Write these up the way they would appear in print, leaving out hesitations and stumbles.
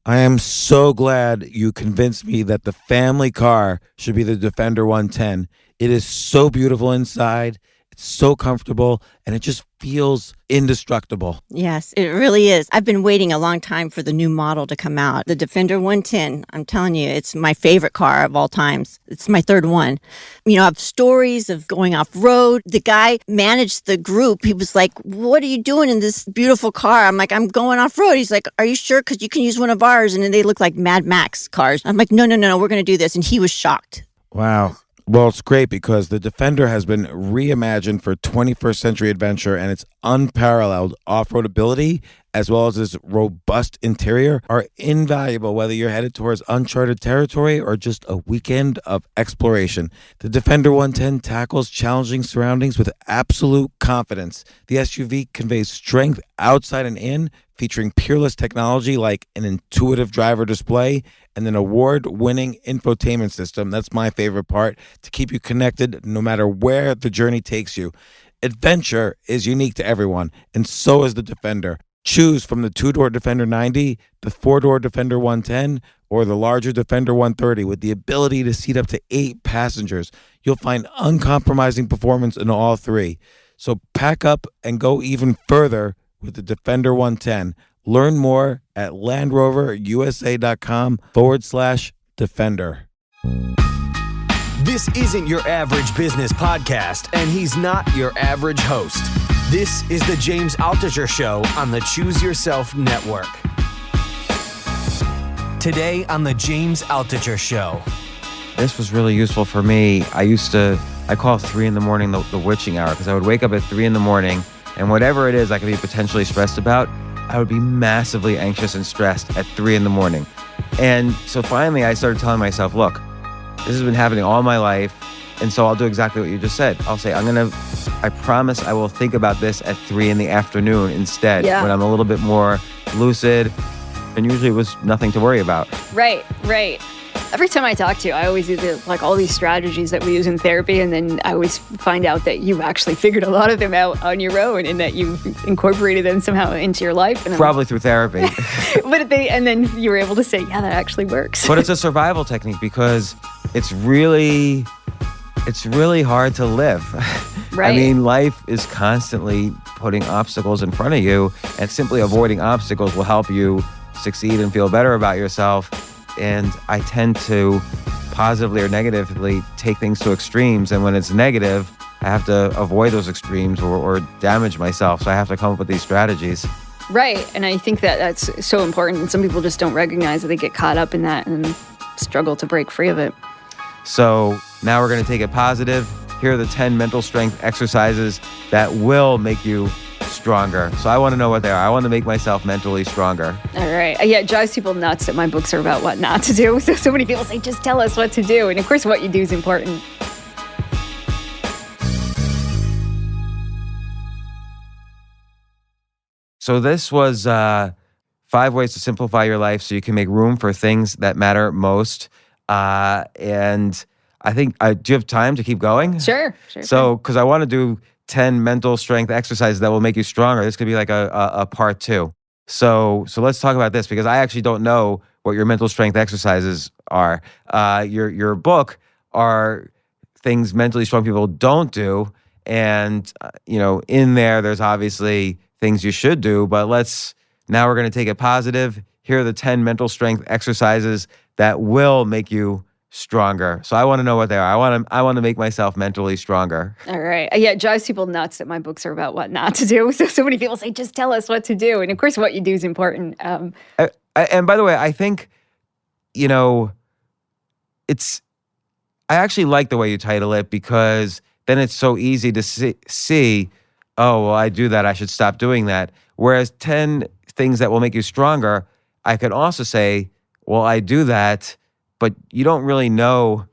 I am so glad you convinced me that the family car should be the Defender 110. It is so beautiful inside. It's so comfortable and it just feels indestructible. Yes, it really is. I've been waiting a long time for the new model to come out. The Defender 110, I'm telling you, it's my favorite car of all times. It's my third one. You know, I have stories of going off road. The guy managed the group. He was like, "What are you doing in this beautiful car?" I'm like, "I'm going off road." He's like, "Are you sure? Because you can use one of ours." And then they look like Mad Max cars. I'm like, no, we're going to do this. And he was shocked. Wow. Well, it's great because the Defender has been reimagined for 21st century adventure, and its unparalleled off-road ability as well as its robust interior are invaluable whether you're headed towards uncharted territory or just a weekend of exploration. The Defender 110 tackles challenging surroundings with absolute confidence. The SUV conveys strength outside and in, featuring peerless technology like an intuitive driver display and an award-winning infotainment system. That's my favorite part, to keep you connected no matter where the journey takes you. Adventure is unique to everyone, and so is the Defender. Choose from the two-door Defender 90, the four-door Defender 110, or the larger Defender 130 with the ability to seat up to 8 passengers. You'll find uncompromising performance in all three. So pack up and go even further with the Defender 110. Learn more at LandRoverUSA.com/Defender. This isn't your average business podcast, and he's not your average host. This is the James Altucher Show on the Choose Yourself Network. Today on the James Altucher Show. This was really useful for me. I call 3 in the morning the witching hour, because I would wake up at 3 in the morning, and whatever it is I could be potentially stressed about, I would be massively anxious and stressed at 3 in the morning. And so finally I started telling myself, look, this has been happening all my life, and so I'll do exactly what you just said. I'll say, I promise I will think about this at 3 in the afternoon instead, when I'm a little bit more lucid, and usually it was nothing to worry about. Right. Every time I talk to you, I always use all these strategies that we use in therapy, and then I always find out that you've actually figured a lot of them out on your own, and that you've incorporated them somehow into your life. And probably through therapy. And then you were able to say, yeah, that actually works. But it's a survival technique because it's really hard to live. Right. I mean, life is constantly putting obstacles in front of you, and simply avoiding obstacles will help you succeed and feel better about yourself. And I tend to positively or negatively take things to extremes. And when it's negative, I have to avoid those extremes or damage myself. So I have to come up with these strategies. Right. And I think that that's so important. And some people just don't recognize that they get caught up in that and struggle to break free of it. So now we're going to take it positive. Here are the 10 mental strength exercises that will make you stronger. So I want to know what they are. I want to make myself mentally stronger. All right. Yeah, it drives people nuts that my books are about what not to do. So many people say, just tell us what to do. And of course, what you do is important. So this was 5 ways to simplify your life so you can make room for things that matter most. And I think, do you have time to keep going? Sure. So, because I want to do 10 mental strength exercises that will make you stronger. This could be like a part 2. So let's talk about this, because I actually don't know what your mental strength exercises are. Your book are things mentally strong people don't do. And, in there's obviously things you should do, but now we're going to take it positive. Here are the 10 mental strength exercises that will make you stronger. So I want to know what they are. I want to make myself mentally stronger. All right. Yeah, it drives people nuts that my books are about what not to do. So many people say, just tell us what to do. And of course, what you do is important. And by the way, I think, I actually like the way you title it, because then it's so easy to see, oh, well, I do that, I should stop doing that. Whereas 10 things that will make you stronger, I could also say, well, I do that, but you don't really know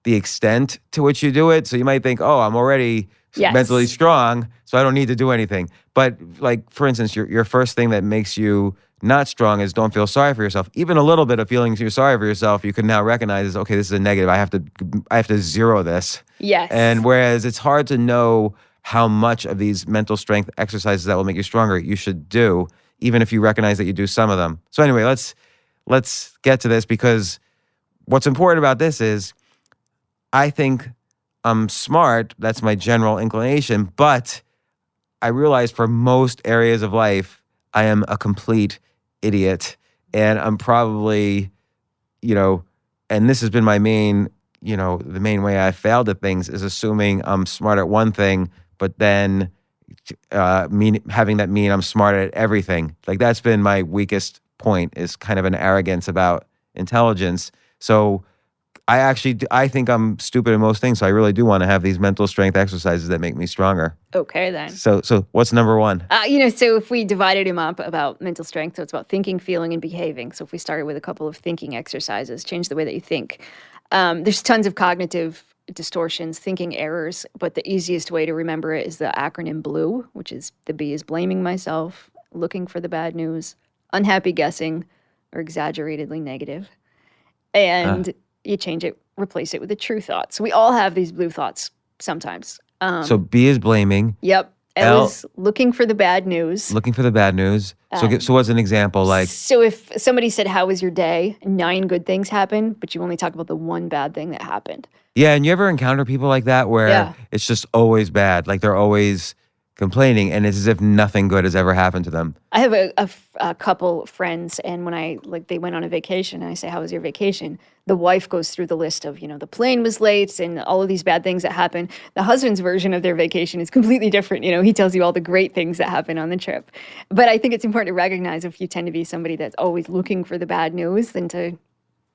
the extent to which you do it. So you might think, oh, I'm already mentally strong, so I don't need to do anything. But like, for instance, your first thing that makes you not strong is don't feel sorry for yourself. Even a little bit of feeling you're sorry for yourself, you can now recognize is, okay, this is a negative. I have to zero this. Yes. And whereas it's hard to know how much of these mental strength exercises that will make you stronger you should do, even if you recognize that you do some of them. So anyway, let's let's get to this, because what's important about this is I think I'm smart. That's my general inclination. But I realize for most areas of life, I am a complete idiot. And I'm probably, and this has been my main, the main way I failed at things is assuming I'm smart at one thing, but then having that mean I'm smart at everything. Like that's been my weakest point, is kind of an arrogance about intelligence. So I think I'm stupid in most things. So I really do want to have these mental strength exercises that make me stronger. Okay, then. So what's number one? So if we divided him up about mental strength, so it's about thinking, feeling, and behaving. So if we started with a couple of thinking exercises, change the way that you think. There's tons of cognitive distortions, thinking errors, but the easiest way to remember it is the acronym BLUE, which is the B is blaming myself, looking for the bad news, unhappy guessing, or exaggeratedly negative. And you change it, replace it with a true thought. So we all have these blue thoughts sometimes. So B is blaming. Yep. L is looking for the bad news. Looking for the bad news. So what's an example like? So if somebody said, how was your day? 9 good things happen, but you only talk about the one bad thing that happened. Yeah, and you ever encounter people like that where it's just always bad? Like they're always complaining, and it's as if nothing good has ever happened to them. I have a couple friends, and when they went on a vacation, and I say, how was your vacation? The wife goes through the list of, the plane was late and all of these bad things that happen. The husband's version of their vacation is completely different. He tells you all the great things that happen on the trip. But I think it's important to recognize if you tend to be somebody that's always looking for the bad news, then to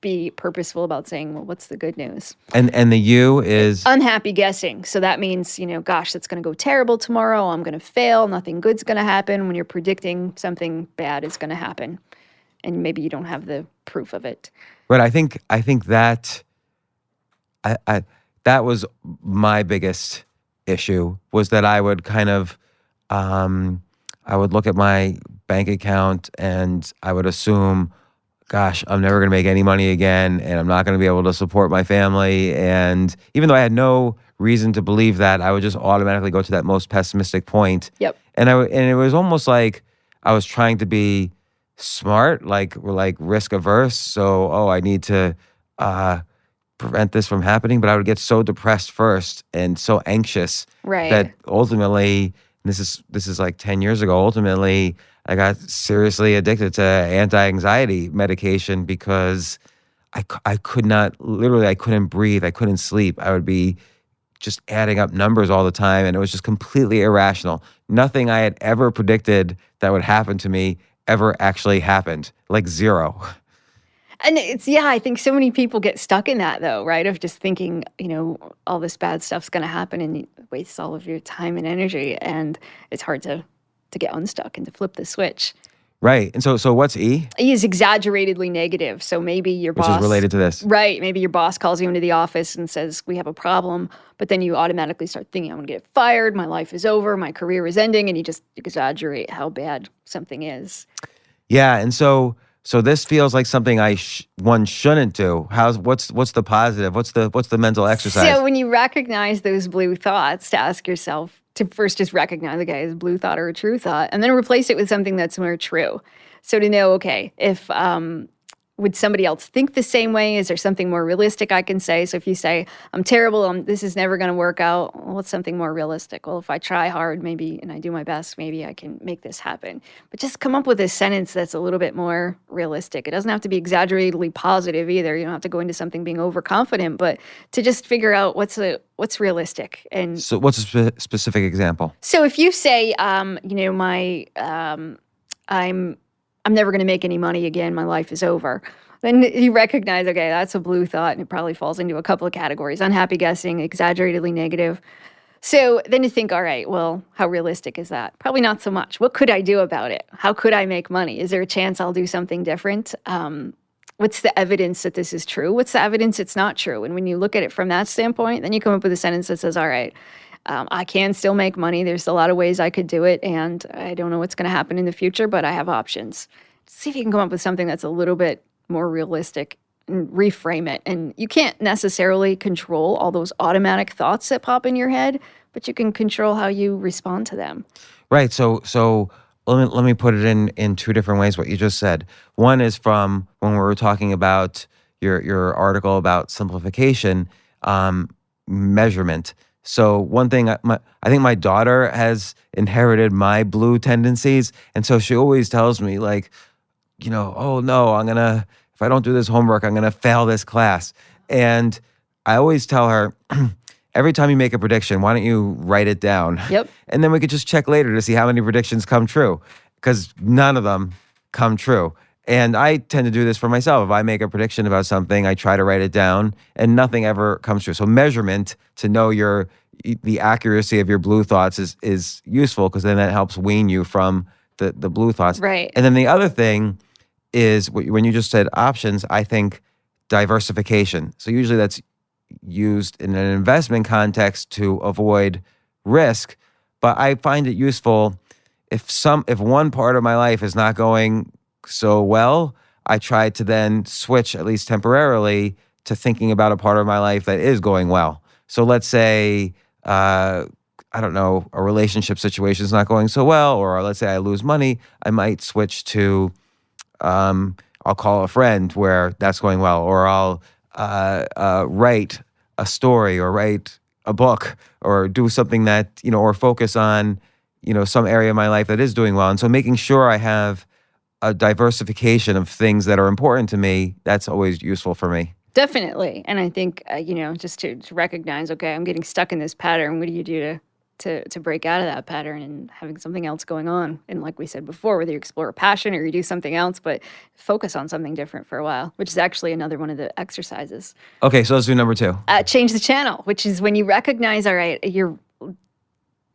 be purposeful about saying, well, what's the good news? And the U is? Unhappy guessing. So that means, gosh, that's going to go terrible tomorrow. I'm going to fail. Nothing good's going to happen, when you're predicting something bad is going to happen. And maybe you don't have the proof of it. Right. I think that that was my biggest issue, was that I would kind of, I would look at my bank account and I would assume, gosh, I'm never going to make any money again, and I'm not going to be able to support my family. And even though I had no reason to believe that, I would just automatically go to that most pessimistic point. Yep. And it was almost like I was trying to be smart, like risk averse. So, I need to prevent this from happening. But I would get so depressed first and so anxious that ultimately, and this is like 10 years ago, ultimately I got seriously addicted to anti-anxiety medication because I couldn't breathe. I couldn't sleep. I would be just adding up numbers all the time, and it was just completely irrational. Nothing I had ever predicted that would happen to me ever actually happened, like zero. And I think so many people get stuck in that, though, right? Of just thinking, all this bad stuff's going to happen, and it wastes all of your time and energy, and it's hard to get unstuck and to flip the switch. Right. And so what's E? E is exaggeratedly negative. So maybe your boss... Which is related to this. Right. Maybe your boss calls you into the office and says, we have a problem. But then you automatically start thinking, I'm going to get fired. My life is over. My career is ending. And you just exaggerate how bad something is. Yeah. And so this feels like something one shouldn't do. What's the positive? What's the mental exercise? So when you recognize those blue thoughts, to ask yourself, to first just recognize, okay, is blue thought or a true thought, and then replace it with something that's more true. So to know, okay, if would somebody else think the same way? Is there something more realistic I can say? So if you say, I'm terrible, this is never going to work out, well, what's something more realistic? Well, if I try hard, maybe, and I do my best, maybe I can make this happen. But just come up with a sentence that's a little bit more realistic. It doesn't have to be exaggeratedly positive either. You don't have to go into something being overconfident, but to just figure out what's realistic. And so what's a specific example? So if you say, I'm never going to make any money again, my life is over, then you recognize, okay, that's a blue thought, and it probably falls into a couple of categories: unhappy guessing, exaggeratedly negative. So then you think, all right, well, how realistic is that? Probably not so much. What could I do about it? How could I make money? Is there a chance I'll do something different? What's the evidence that this is true? What's the evidence it's not true? And when you look at it from that standpoint, then you come up with a sentence that says, all right, I can still make money. There's a lot of ways I could do it, and I don't know what's going to happen in the future, but I have options. See if you can come up with something that's a little bit more realistic and reframe it. And you can't necessarily control all those automatic thoughts that pop in your head, but you can control how you respond to them. Right. So let me put it in two different ways. What you just said. One is from when we were talking about your article about simplification, measurement. So one thing, I think my daughter has inherited my blue tendencies, and so she always tells me like, oh no, if I don't do this homework, I'm gonna fail this class. And I always tell her, every time you make a prediction, why don't you write it down? Yep. And then we could just check later to see how many predictions come true, because none of them come true. And I tend to do this for myself. If I make a prediction about something, I try to write it down, and nothing ever comes true. So measurement to know the accuracy of your blue thoughts is useful, because then that helps wean you from the blue thoughts. Right. And then the other thing is when you just said options, I think diversification. So usually that's used in an investment context to avoid risk, but I find it useful if one part of my life is not going so well, I try to then switch, at least temporarily, to thinking about a part of my life that is going well. So let's say, I don't know, a relationship situation is not going so well, or let's say I lose money, I might switch to, I'll call a friend where that's going well, or I'll write a story, or write a book, or do something that, or focus on, some area of my life that is doing well. And so making sure I have a diversification of things that are important to me, that's always useful for me. Definitely. And I think, just to recognize, okay, I'm getting stuck in this pattern. What do you do to break out of that pattern and having something else going on? And like we said before, whether you explore a passion or you do something else, but focus on something different for a while, which is actually another one of the exercises. Okay, so let's do number 2. Change the channel, which is when you recognize, all right,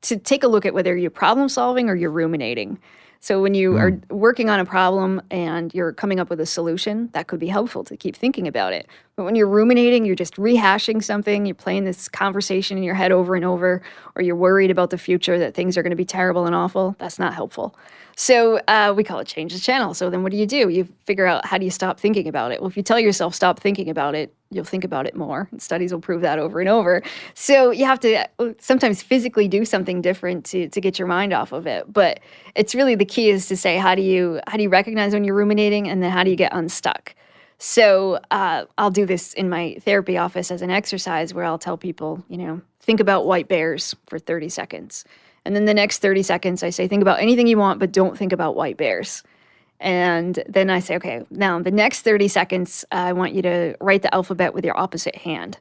to take a look at whether you're problem solving or you're ruminating. So when you are working on a problem and you're coming up with a solution, that could be helpful to keep thinking about it. But when you're ruminating, you're just rehashing something, you're playing this conversation in your head over and over, or you're worried about the future, that things are going to be terrible and awful, that's not helpful. So we call it change the channel. So then what do? You figure out, how do you stop thinking about it? Well, if you tell yourself stop thinking about it, you'll think about it more. And studies will prove that over and over. So you have to sometimes physically do something different to get your mind off of it. But it's really, the key is to say, how do you recognize when you're ruminating, and then how do you get unstuck? So I'll do this in my therapy office as an exercise where I'll tell people, think about white bears for 30 seconds. And then the next 30 seconds, I say, think about anything you want, but don't think about white bears. And then I say, okay, now the next 30 seconds, I want you to write the alphabet with your opposite hand.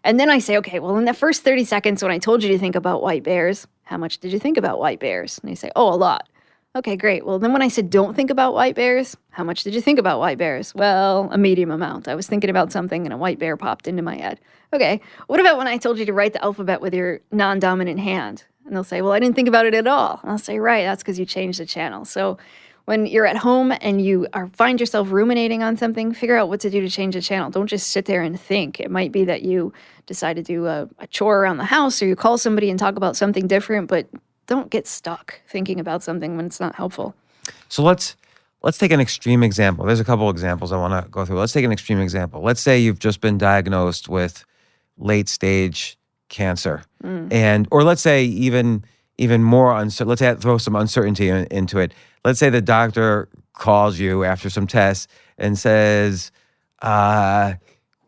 And then I say, okay, well, in the first 30 seconds when I told you to think about white bears, how much did you think about white bears? And they say, oh, a lot. Okay, great. Well, then when I said don't think about white bears, how much did you think about white bears? Well, a medium amount. I was thinking about something and a white bear popped into my head. Okay, what about when I told you to write the alphabet with your non-dominant hand? And they'll say, well, I didn't think about it at all. And I'll say, right, that's because you changed the channel. So when you're at home and you find yourself ruminating on something, figure out what to do to change the channel. Don't just sit there and think. It might be that you decide to do a chore around the house, or you call somebody and talk about something different, but don't get stuck thinking about something when it's not helpful. So let's take an extreme example. There's a couple examples I want to go through. Let's take an extreme example. Let's say you've just been diagnosed with late stage cancer, or let's say even more uncertain. Let's throw some uncertainty into it. Let's say the doctor calls you after some tests and says,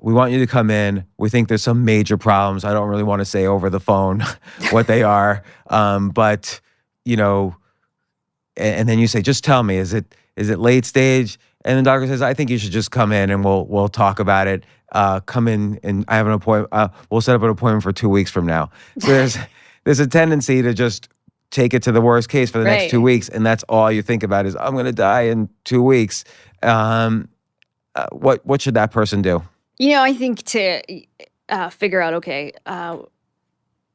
we want you to come in. We think there's some major problems. I don't really want to say over the phone what they are, but and then you say, just tell me, is it late stage? And the doctor says, I think you should just come in and we'll talk about it. Come in and I have an appointment. We'll set up an appointment for 2 weeks from now. So there's a tendency to just take it to the worst case for the next 2 weeks, and that's all you think about is I'm going to die in 2 weeks. What should that person do? I think to figure out, okay,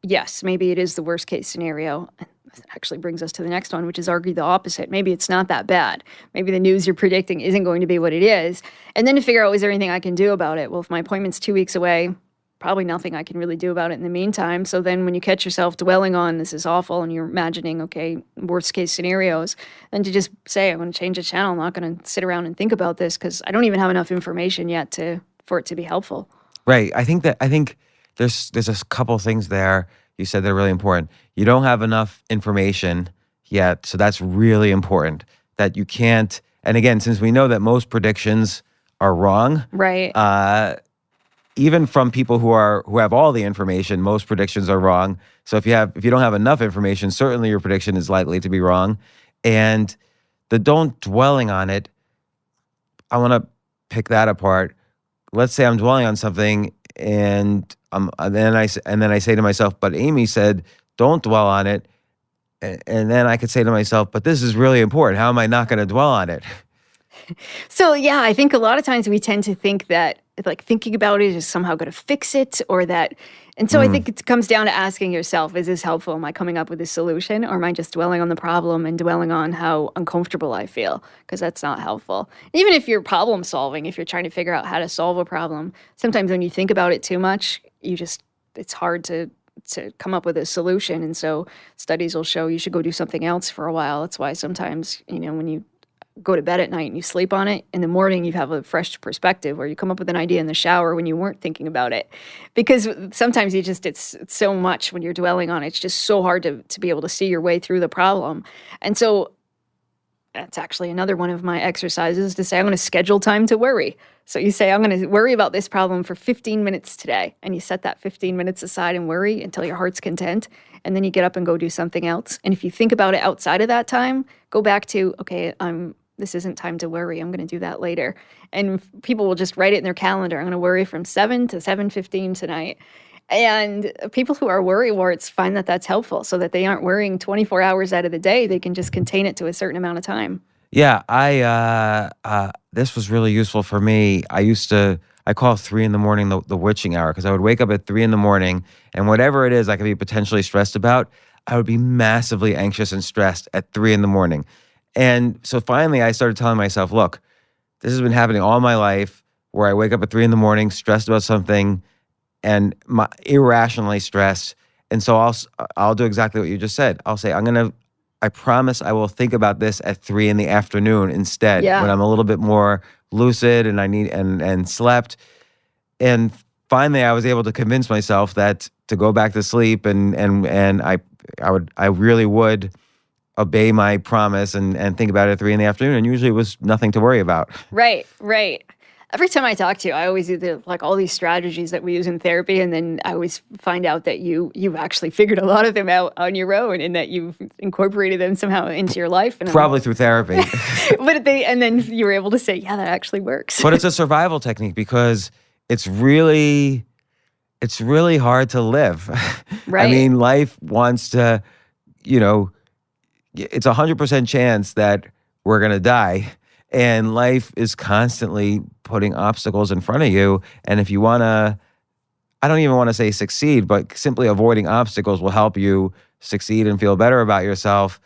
yes, maybe it is the worst case scenario. That actually brings us to the next one, which is argue the opposite. Maybe it's not that bad. Maybe the news you're predicting isn't going to be what it is. And then to figure out, is there anything I can do about it? Well, if my appointment's 2 weeks away, probably nothing I can really do about it in the meantime. So then when you catch yourself dwelling on this is awful and you're imagining, okay, worst case scenarios, then to just say, I'm going to change the channel. I'm not going to sit around and think about this because I don't even have enough information yet for it to be helpful. Right. I think there's a couple things there you said that are really important. You don't have enough information Yeah, so that's really important that you can't. And again, since we know that most predictions are wrong, Right. even from people who have all the information, most predictions are wrong. So if you don't have enough information, certainly your prediction is likely to be wrong. And the don't dwelling on it, I want to pick that apart. Let's say I'm dwelling on something, and then I say to myself, but Amy said don't dwell on it. And then I could say to myself, but this is really important. How am I not going to dwell on it? So yeah, I think a lot of times we tend to think that like thinking about it is somehow going to fix it or that. And so I think it comes down to asking yourself, is this helpful? Am I coming up with a solution or am I just dwelling on the problem and dwelling on how uncomfortable I feel? Because that's not helpful. Even if you're problem solving, if you're trying to figure out how to solve a problem, sometimes when you think about it too much, it's hard to come up with a solution. And so studies will show you should go do something else for a while. That's why sometimes, when you go to bed at night and you sleep on it, in the morning you have a fresh perspective, or you come up with an idea in the shower when you weren't thinking about it. Because sometimes it's so much when you're dwelling on it. It's just so hard to be able to see your way through the problem. And so that's actually another one of my exercises, to say I'm going to schedule time to worry. So you say, I'm going to worry about this problem for 15 minutes today. And you set that 15 minutes aside and worry until your heart's content. And then you get up and go do something else. And if you think about it outside of that time, go back to, okay, this isn't time to worry. I'm going to do that later. And people will just write it in their calendar. I'm going to worry from 7 to 7:15 tonight. And people who are worry warts find that that's helpful, so that they aren't worrying 24 hours out of the day. They can just contain it to a certain amount of time. Yeah, this was really useful for me. I call 3 a.m. the witching hour, because I would wake up at 3 a.m, and whatever it is I could be potentially stressed about, I would be massively anxious and stressed at 3 a.m. And so finally I started telling myself, look, this has been happening all my life, where I wake up at 3 a.m, stressed about something, and irrationally stressed. And so I'll do exactly what you just said. I'll say, I promise I will think about this at 3 p.m. instead, Yeah. when I'm a little bit more lucid and I need and slept. And finally I was able to convince myself that to go back to sleep, and I really would obey my promise and think about it at 3 p.m. And usually it was nothing to worry about. Right. Every time I talk to you, I always do all these strategies that we use in therapy, and then I always find out that you've actually figured a lot of them out on your own, and that you've incorporated them somehow into your life. And Probably through therapy. and then you were able to say, yeah, that actually works. But it's a survival technique, because it's really hard to live. Right. I mean, life wants to, it's 100% chance that we're going to die. And life is constantly putting obstacles in front of you. And if you want to, I don't even want to say succeed, but simply avoiding obstacles will help you succeed and feel better about yourself.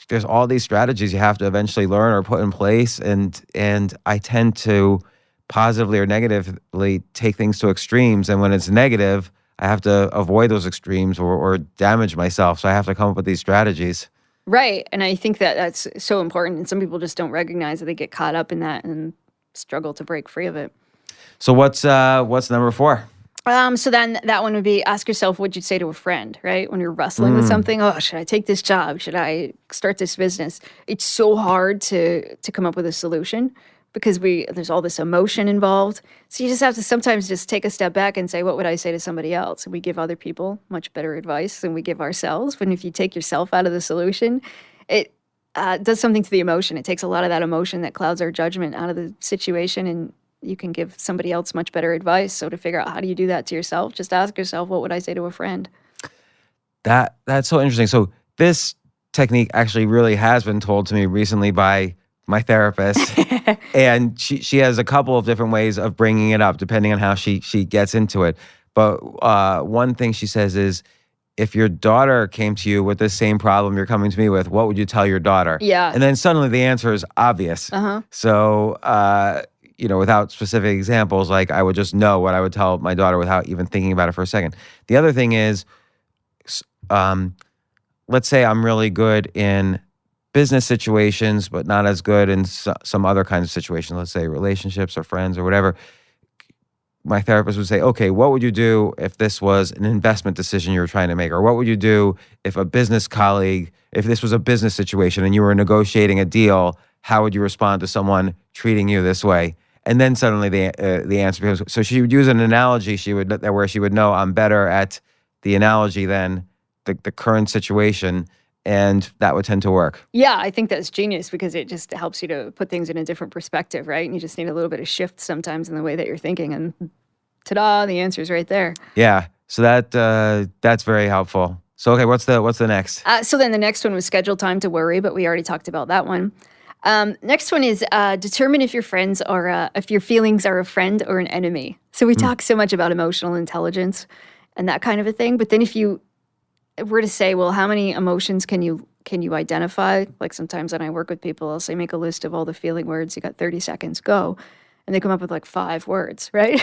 There's all these strategies you have to eventually learn or put in place. And I tend to positively or negatively take things to extremes. And when it's negative, I have to avoid those extremes or damage myself. So I have to come up with these strategies. Right. And I think that that's so important. And some people just don't recognize that they get caught up in that and struggle to break free of it. So what's number 4? So then that one would be, ask yourself what you'd say to a friend, right? When you're wrestling with something, should I take this job? Should I start this business? It's so hard to come up with a solution, because there's all this emotion involved. So you just have to sometimes just take a step back and say, what would I say to somebody else? And we give other people much better advice than we give ourselves. But if you take yourself out of the solution, it does something to the emotion. It takes a lot of that emotion that clouds our judgment out of the situation, and you can give somebody else much better advice. So to figure out how do you do that to yourself, just ask yourself, what would I say to a friend? That's so interesting. So this technique actually really has been told to me recently by my therapist. And she has a couple of different ways of bringing it up, depending on how she gets into it. But one thing she says is, if your daughter came to you with the same problem you're coming to me with, what would you tell your daughter? Yeah. And then suddenly the answer is obvious. Uh-huh. So, without specific examples, like I would just know what I would tell my daughter without even thinking about it for a second. The other thing is, let's say I'm really good in business situations, but not as good in some other kinds of situations, let's say relationships or friends or whatever. my therapist would say, okay, what would you do if this was an investment decision you were trying to make? Or what would you do if a business colleague, if this was a business situation and you were negotiating a deal, how would you respond to someone treating you this way? And then suddenly the answer becomes, so she would use an analogy where she would know I'm better at the analogy than the current situation, and that would tend to work. Yeah, I think that's genius because it just helps you to put things in a different perspective, right? And you just need a little bit of shift sometimes in the way that you're thinking, and ta-da, the answer's right there. Yeah, so that's very helpful. So okay, what's the next? So then the next one was schedule time to worry, but we already talked about that one. Next one is determine if your friends are if your feelings are a friend or an enemy. So we talk so much about emotional intelligence and that kind of a thing, but then if you were to say, well, how many emotions can you identify? Like sometimes when I work with people, I'll say, make a list of all the feeling words. You got 30 seconds, go. And they come up with like 5 words, right?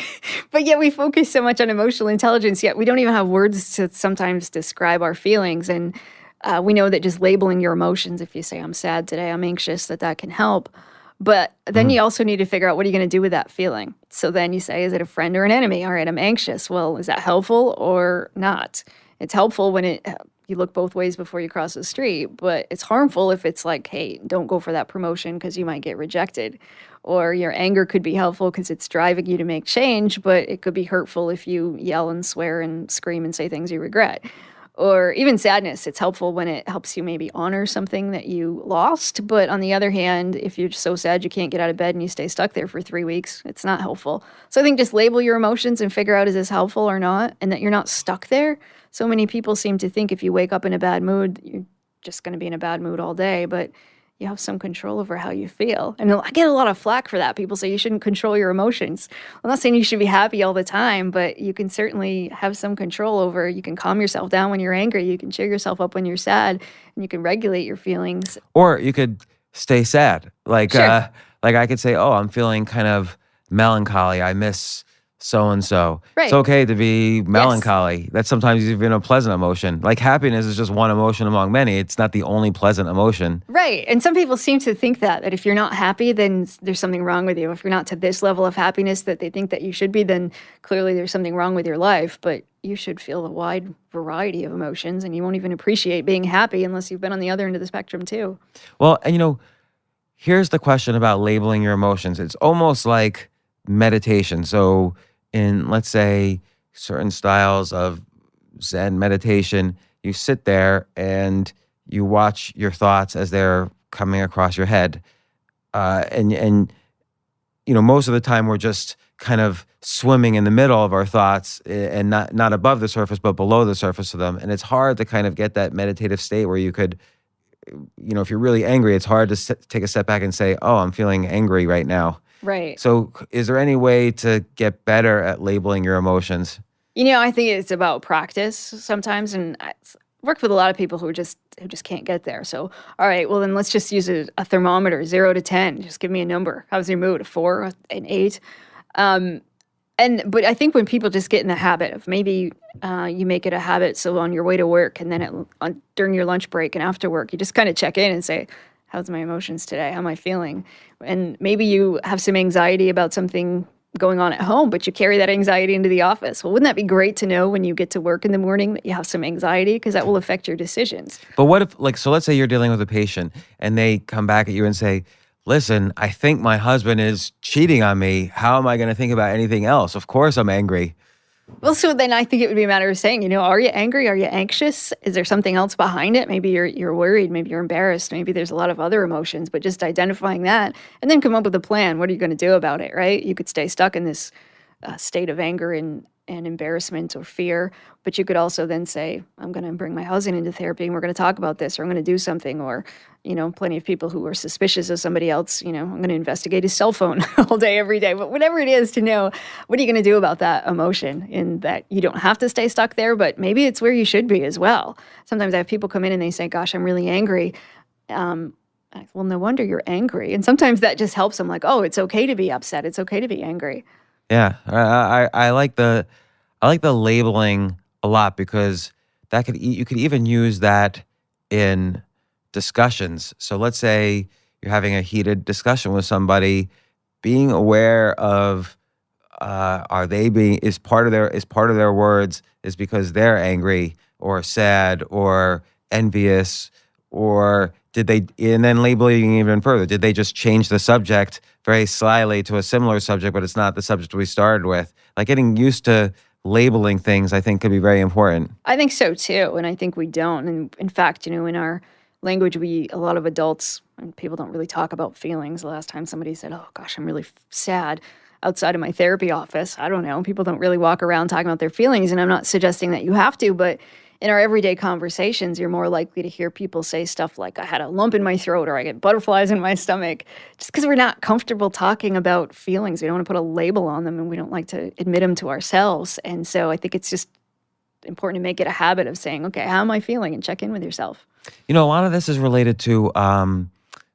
But yet we focus so much on emotional intelligence, yet we don't even have words to sometimes describe our feelings. And we know that just labeling your emotions, if you say, I'm sad today, I'm anxious, that can help. But then you also need to figure out what are you going to do with that feeling. So then you say, is it a friend or an enemy? All right, I'm anxious. Well, is that helpful or not? It's helpful when you look both ways before you cross the street, but it's harmful if it's like, hey, don't go for that promotion because you might get rejected. Or your anger could be helpful because it's driving you to make change, but it could be hurtful if you yell and swear and scream and say things you regret. Or even sadness, it's helpful when it helps you maybe honor something that you lost. But on the other hand, if you're so sad you can't get out of bed and you stay stuck there for 3 weeks, it's not helpful. So I think just label your emotions and figure out, is this helpful or not, and that you're not stuck there. So many people seem to think if you wake up in a bad mood, you're just going to be in a bad mood all day. But you have some control over how you feel. And I get a lot of flack for that. People say you shouldn't control your emotions. I'm not saying you should be happy all the time, but you can certainly have some control over, you can calm yourself down when you're angry, you can cheer yourself up when you're sad, and you can regulate your feelings. Or you could stay sad. Like, Sure. like I could say, oh, I'm feeling kind of melancholy. I miss so-and-so. Right. It's okay to be melancholy. That's sometimes even a pleasant emotion. Like happiness is just one emotion among many. It's not the only pleasant emotion. Right. And some people seem to think that if you're not happy, then there's something wrong with you. If you're not to this level of happiness that they think that you should be, then clearly there's something wrong with your life. But you should feel a wide variety of emotions, and you won't even appreciate being happy unless you've been on the other end of the spectrum too. Well, and here's the question about labeling your emotions. It's almost like meditation. So in, let's say, certain styles of Zen meditation, you sit there and you watch your thoughts as they're coming across your head. And most of the time we're just kind of swimming in the middle of our thoughts and not above the surface, but below the surface of them. And it's hard to kind of get that meditative state where you could, if you're really angry, it's hard to take a step back and say, oh, I'm feeling angry right now. Right. So is there any way to get better at labeling your emotions? I think it's about practice sometimes, and I work with a lot of people who just can't get there. So, all right, well then let's just use a thermometer, 0 to 10. Just give me a number. How's your mood? A 4, an 8? But I think when people just get in the habit of maybe you make it a habit, so on your way to work and then during your lunch break and after work, you just kind of check in and say, how's my emotions today? How am I feeling? And maybe you have some anxiety about something going on at home, but you carry that anxiety into the office. Well, wouldn't that be great to know when you get to work in the morning that you have some anxiety? Because that will affect your decisions. But what if, so let's say you're dealing with a patient and they come back at you and say, listen, I think my husband is cheating on me. How am I going to think about anything else? Of course I'm angry. Well, so then I think it would be a matter of saying, are you angry? Are you anxious? Is there something else behind it? Maybe you're worried. Maybe you're embarrassed. Maybe there's a lot of other emotions, but just identifying that and then come up with a plan. What are you going to do about it, right? You could stay stuck in this state of anger and embarrassment or fear, but you could also then say, I'm going to bring my husband into therapy and we're going to talk about this, or I'm going to do something, or, plenty of people who are suspicious of somebody else, I'm going to investigate his cell phone all day, every day, but whatever it is to know, what are you going to do about that emotion? In that you don't have to stay stuck there, but maybe it's where you should be as well. Sometimes I have people come in and they say, gosh, I'm really angry. Well, no wonder you're angry. And sometimes that just helps them, like, oh, it's okay to be upset. It's okay to be angry. Yeah, I like the labeling a lot, because you could even use that in discussions. So let's say you're having a heated discussion with somebody, being aware of are they being is part of their words is because they're angry or sad or envious, or did they, and then labeling even further, did they just change the subject very slyly to a similar subject, but it's not the subject we started with? Like getting used to labeling things, I think, could be very important. I think so too, and I think we don't. And in fact, in our language, a lot of adults and people don't really talk about feelings. The last time somebody said, "Oh gosh, I'm really sad," outside of my therapy office, I don't know. People don't really walk around talking about their feelings, and I'm not suggesting that you have to, but in our everyday conversations, you're more likely to hear people say stuff like, "I had a lump in my throat," or "I get butterflies in my stomach," just because we're not comfortable talking about feelings. We don't want to put a label on them, and we don't like to admit them to ourselves. And so I think it's just important to make it a habit of saying, "Okay, how am I feeling?" and check in with yourself. A lot of this is related to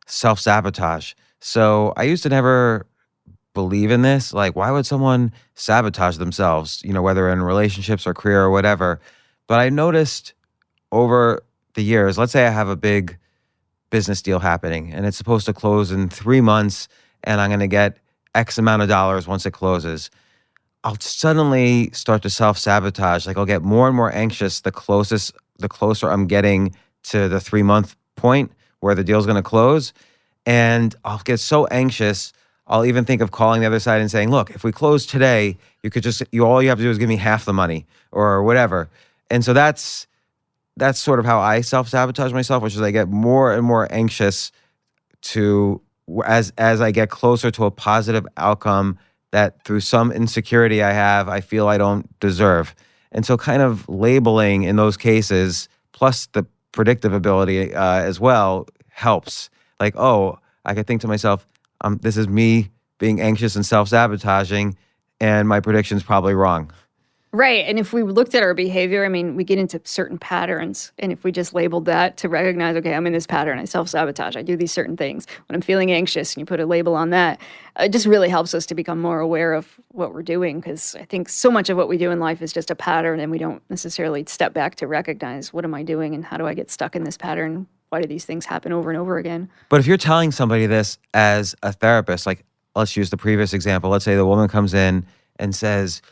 self-sabotage. So I used to never believe in this. Like, why would someone sabotage themselves, whether in relationships or career or whatever? But I noticed over the years, let's say I have a big business deal happening and it's supposed to close in 3 months and I'm going to get X amount of dollars once it closes. I'll suddenly start to self-sabotage. Like I'll get more and more anxious the closer I'm getting to the 3-month point where the deal's going to close. And I'll get so anxious, I'll even think of calling the other side and saying, "Look, if we close today, all you have to do is give me half the money," or whatever. And so that's sort of how I self-sabotage myself, which is I get more and more anxious as I get closer to a positive outcome that through some insecurity I have, I feel I don't deserve. And so kind of labeling in those cases, plus the predictive ability as well, helps. Like, oh, I could think to myself, this is me being anxious and self-sabotaging, and my prediction's probably wrong. Right. And if we looked at our behavior, I mean, we get into certain patterns. And if we just labeled that to recognize, okay, I'm in this pattern, I self-sabotage, I do these certain things. When I'm feeling anxious and you put a label on that, it just really helps us to become more aware of what we're doing. Because I think so much of what we do in life is just a pattern, and we don't necessarily step back to recognize, what am I doing and how do I get stuck in this pattern? Why do these things happen over and over again? But if you're telling somebody this as a therapist, like let's use the previous example. Let's say the woman comes in and says,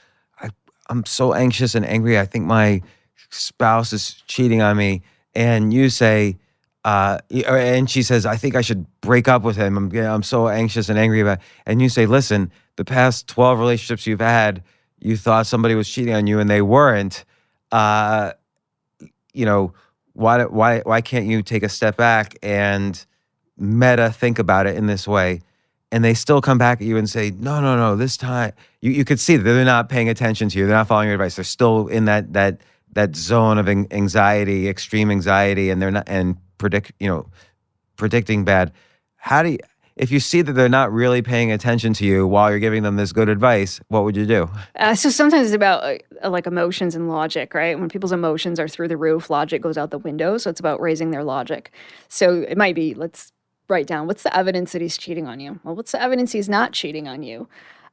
I'm so anxious and angry. I think my spouse is cheating on me. And you say, and she says, I think I should break up with him. I'm so anxious and angry about it. And you say, listen, the past 12 relationships you've had, you thought somebody was cheating on you and they weren't. Why can't you take a step back and meta think about it in this way? And they still come back at you and say, no, this time, you could see that they're not paying attention to you. They're not following your advice. They're still in that zone of anxiety, extreme anxiety, and they're not, and predicting bad. If you see that they're not really paying attention to you while you're giving them this good advice, what would you do? So sometimes it's about like emotions and logic, right? When people's emotions are through the roof, logic goes out the window. So it's about raising their logic. So it might be, let's write down, what's the evidence that he's cheating on you? Well, what's the evidence he's not cheating on you?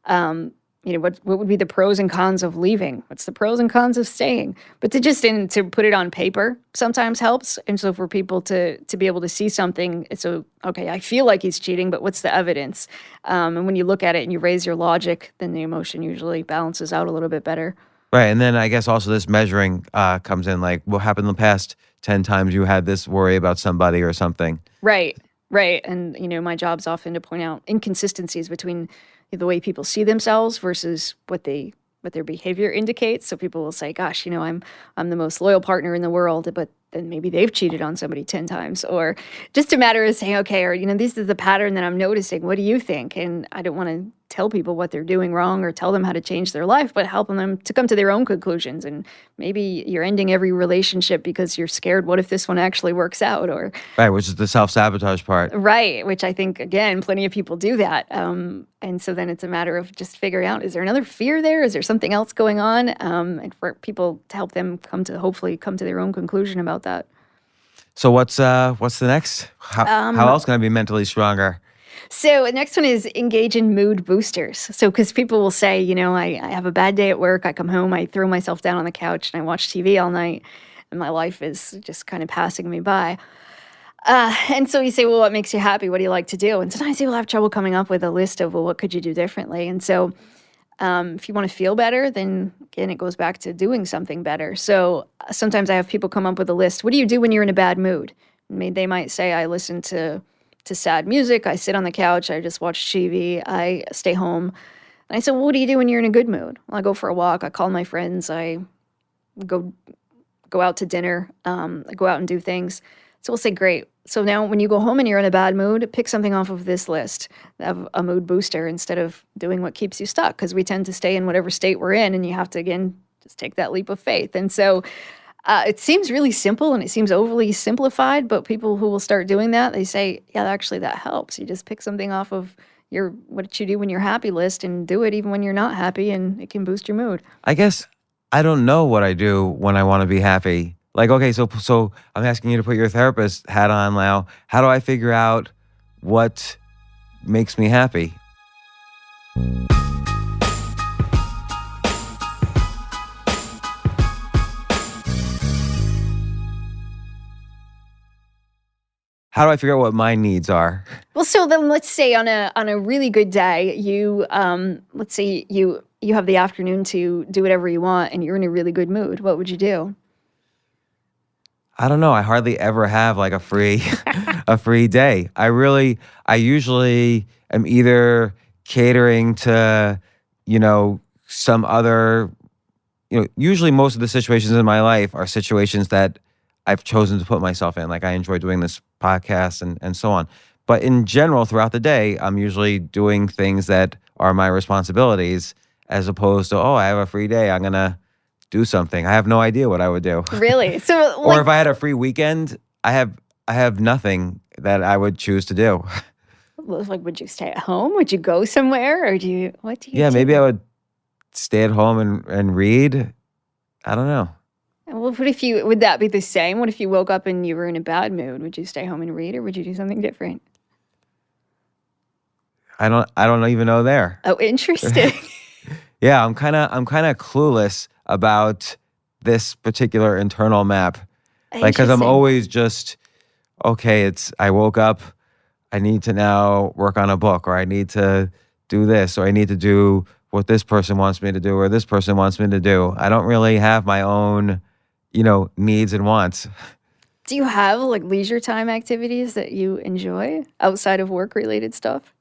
What would be the pros and cons of leaving? What's the pros and cons of staying? But to put it on paper sometimes helps. And so for people to be able to see something, it's okay, I feel like he's cheating, but what's the evidence? And when you look at it and you raise your logic, then the emotion usually balances out a little bit better. Right. And then I guess also this measuring comes in, like what happened the past 10 times you had this worry about somebody or something. Right. And, my job's often to point out inconsistencies between the way people see themselves versus what their behavior indicates. So people will say, gosh, I'm the most loyal partner in the world, but then maybe they've cheated on somebody 10 times. Or just a matter of saying, okay, or, this is the pattern that I'm noticing. What do you think? And I don't want to tell people what they're doing wrong or tell them how to change their life, but helping them to come to their own conclusions. And maybe you're ending every relationship because you're scared, what if this one actually works out? Or right, which is the self-sabotage part. Right, which I think, again, plenty of people do that. And so then it's a matter of just figuring out, is there another fear there? Is there something else going on? And for people to help them hopefully come to their own conclusion about that. So what's the next? How else can I be mentally stronger? So the next one is engage in mood boosters. So because people will say, I have a bad day at work. I come home, I throw myself down on the couch and I watch TV all night and my life is just kind of passing me by. And so you say, well, what makes you happy? What do you like to do? And sometimes people have trouble coming up with a list of, well, what could you do differently? And so If you want to feel better, then again, it goes back to doing something better. So sometimes I have people come up with a list. What do you do when you're in a bad mood? They might say, I listen to sad music. I sit on the couch. I just watch TV. I stay home. And I said, well, what do you do when you're in a good mood? Well, I go for a walk. I call my friends. I go out to dinner. I go out and do things. So we'll say, great. So now when you go home and you're in a bad mood, pick something off of this list of a mood booster instead of doing what keeps you stuck, because we tend to stay in whatever state we're in, and you have to, again, just take that leap of faith. And so it seems really simple and it seems overly simplified, but people who will start doing that, they say, yeah, actually that helps. You just pick something off of your what you do when you're happy list and do it even when you're not happy, and it can boost your mood. I guess I don't know what I do when I want to be happy. Like, okay, so I'm asking you to put your therapist hat on now. How do I figure out what makes me happy? How do I figure out what my needs are? Well, so then let's say on a really good day, you let's say you have the afternoon to do whatever you want and you're in a really good mood. What would you do? I don't know. I hardly ever have like a free day. I usually am either catering to, some other, usually most of the situations in my life are situations that I've chosen to put myself in. Like I enjoy doing this podcast and so on. But in general, throughout the day, I'm usually doing things that are my responsibilities as opposed to, I have a free day. I'm going to do something. I have no idea what I would do. Really? So Or if I had a free weekend, I have nothing that I would choose to do. like, would you stay at home? Would you go somewhere? Or what do you Yeah, do? maybe I would stay at home and read. I don't know. Well, would that be the same? What if you woke up and you were in a bad mood? Would you stay home and read, or would you do something different? I don't even know there. Oh, interesting. Yeah, I'm kind of clueless about this particular internal map. Like, because I'm Interesting. always just, okay, I woke up, I need to now work on a book, or I need to do this, or I need to do what this person wants me to do, or this person wants me to do. I don't really have my own, needs and wants. Do you have like leisure time activities that you enjoy outside of work related stuff?